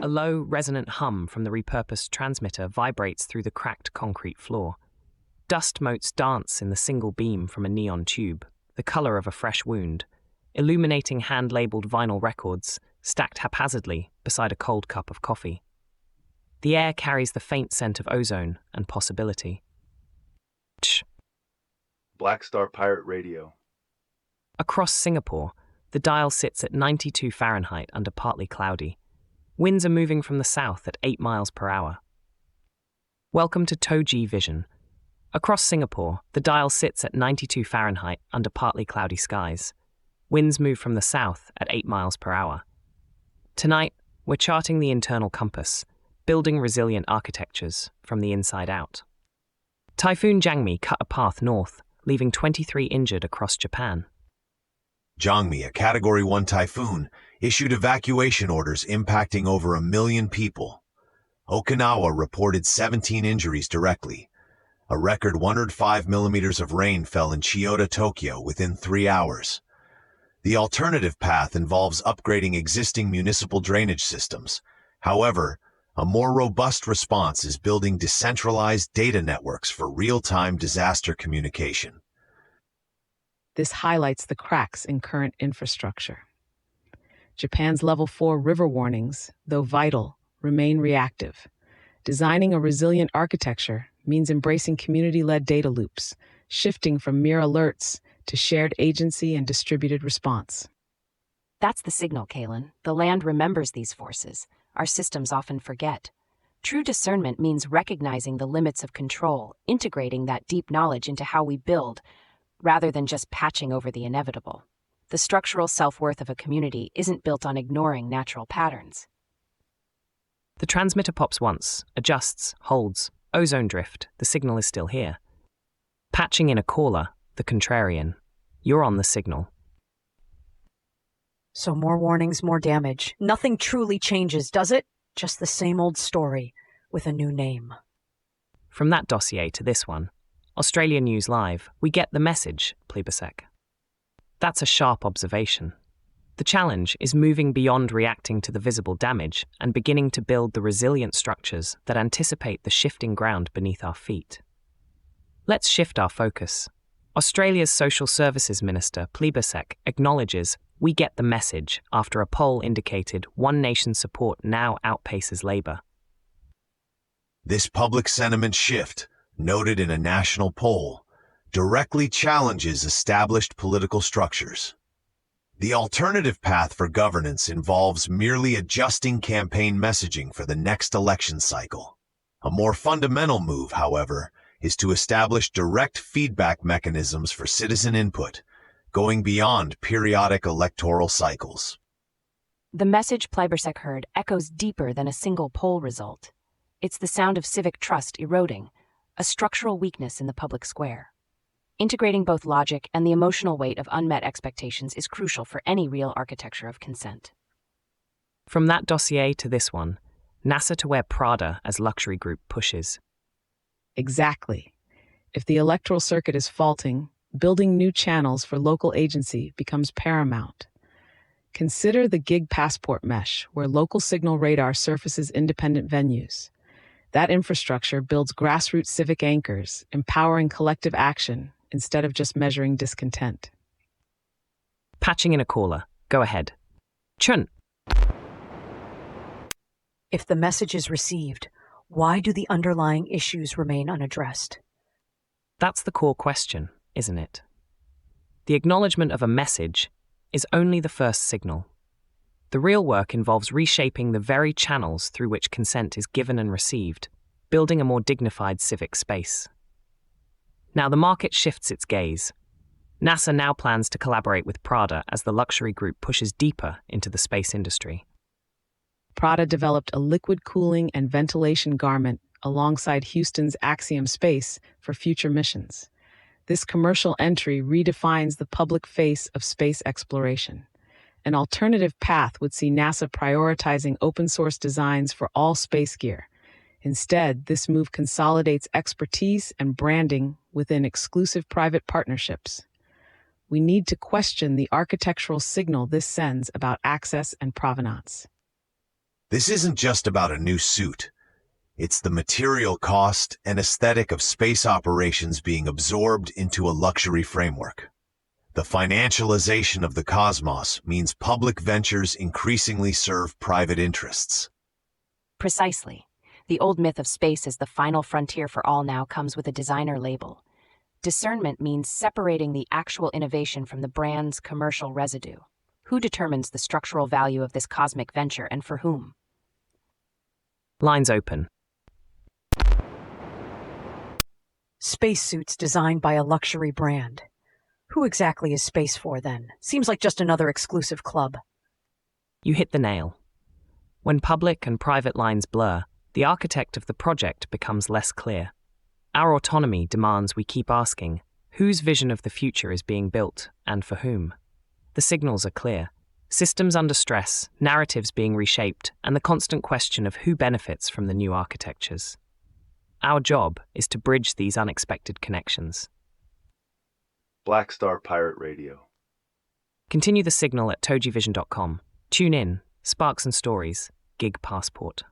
A low, resonant hum from the repurposed transmitter vibrates through the cracked concrete floor. Dust motes dance in the single beam from a neon tube, the color of a fresh wound, illuminating hand-labeled vinyl records stacked haphazardly beside a cold cup of coffee. The air carries the faint scent of ozone and possibility. Black Star Pirate Radio. Across Singapore, the dial sits at 92 Fahrenheit under partly cloudy. Winds are moving from the south at 8 miles per hour. Welcome to TogeeVision. Across Singapore, the dial sits at 92 Fahrenheit under partly cloudy skies. Winds move from the south at 8 miles per hour. Tonight, we're charting the internal compass, building resilient architectures from the inside out. Typhoon Jangmi cut a path north, leaving 23 injured across Japan. Jangmi, a Category 1 typhoon, issued evacuation orders impacting over 1 million people. Okinawa reported 17 injuries directly. A record 105 millimeters of rain fell in Chiyoda, Tokyo within 3 hours. The alternative path involves upgrading existing municipal drainage systems. However, a more robust response is building decentralized data networks for real-time disaster communication. This highlights the cracks in current infrastructure. Japan's Level 4 river warnings, though vital, remain reactive. Designing a resilient architecture means embracing community-led data loops, shifting from mere alerts to shared agency and distributed response. That's the signal, Kaylin. The land remembers these forces. Our systems often forget. True discernment means recognizing the limits of control, integrating that deep knowledge into how we build, rather than just patching over the inevitable. The structural self-worth of a community isn't built on ignoring natural patterns. The transmitter pops once, adjusts, holds, ozone drift, the signal is still here. Patching in a caller, the contrarian. You're on the signal. So more warnings, more damage. Nothing truly changes, does it? Just the same old story, with a new name. From that dossier to this one, Australia News Live, we get the message, Plebisek. That's a sharp observation. The challenge is moving beyond reacting to the visible damage and beginning to build the resilient structures that anticipate the shifting ground beneath our feet. Let's shift our focus. Australia's Social Services Minister, Plebisek, acknowledges we get the message after a poll indicated One Nation support now outpaces Labor. This public sentiment shift, noted in a national poll, directly challenges established political structures. The alternative path for governance involves merely adjusting campaign messaging for the next election cycle. A more fundamental move, however, is to establish direct feedback mechanisms for citizen input, going beyond periodic electoral cycles. The message Plebisek heard echoes deeper than a single poll result. It's the sound of civic trust eroding, a structural weakness in the public square. Integrating both logic and the emotional weight of unmet expectations is crucial for any real architecture of consent. From that dossier to this one, NASA to where Prada as luxury group pushes. Exactly. If the electoral circuit is faulting, building new channels for local agency becomes paramount. Consider the gig passport mesh, where local signal radar surfaces independent venues. That infrastructure builds grassroots civic anchors, empowering collective action instead of just measuring discontent. Patching in a caller. Go ahead. Chun. If the message is received, why do the underlying issues remain unaddressed? That's the core question, isn't it? The acknowledgement of a message is only the first signal. The real work involves reshaping the very channels through which consent is given and received, building a more dignified civic space. Now the market shifts its gaze. NASA now plans to collaborate with Prada as the luxury group pushes deeper into the space industry. Prada developed a liquid cooling and ventilation garment alongside Houston's Axiom Space for future missions. This commercial entry redefines the public face of space exploration. An alternative path would see NASA prioritizing open-source designs for all space gear. Instead, this move consolidates expertise and branding within exclusive private partnerships. We need to question the architectural signal this sends about access and provenance. This isn't just about a new suit. It's the material cost and aesthetic of space operations being absorbed into a luxury framework. The financialization of the cosmos means public ventures increasingly serve private interests. Precisely. The old myth of space as the final frontier for all now comes with a designer label. Discernment means separating the actual innovation from the brand's commercial residue. Who determines the structural value of this cosmic venture and for whom? Lines open. Spacesuits designed by a luxury brand. Who exactly is space for, then? Seems like just another exclusive club. You hit the nail. When public and private lines blur, the architect of the project becomes less clear. Our autonomy demands we keep asking, whose vision of the future is being built, and for whom? The signals are clear. Systems under stress, narratives being reshaped, and the constant question of who benefits from the new architectures. Our job is to bridge these unexpected connections. Black Star Pirate Radio. Continue the signal at TogeeVision.com. Tune in, Sparks and Stories, Gig Passport.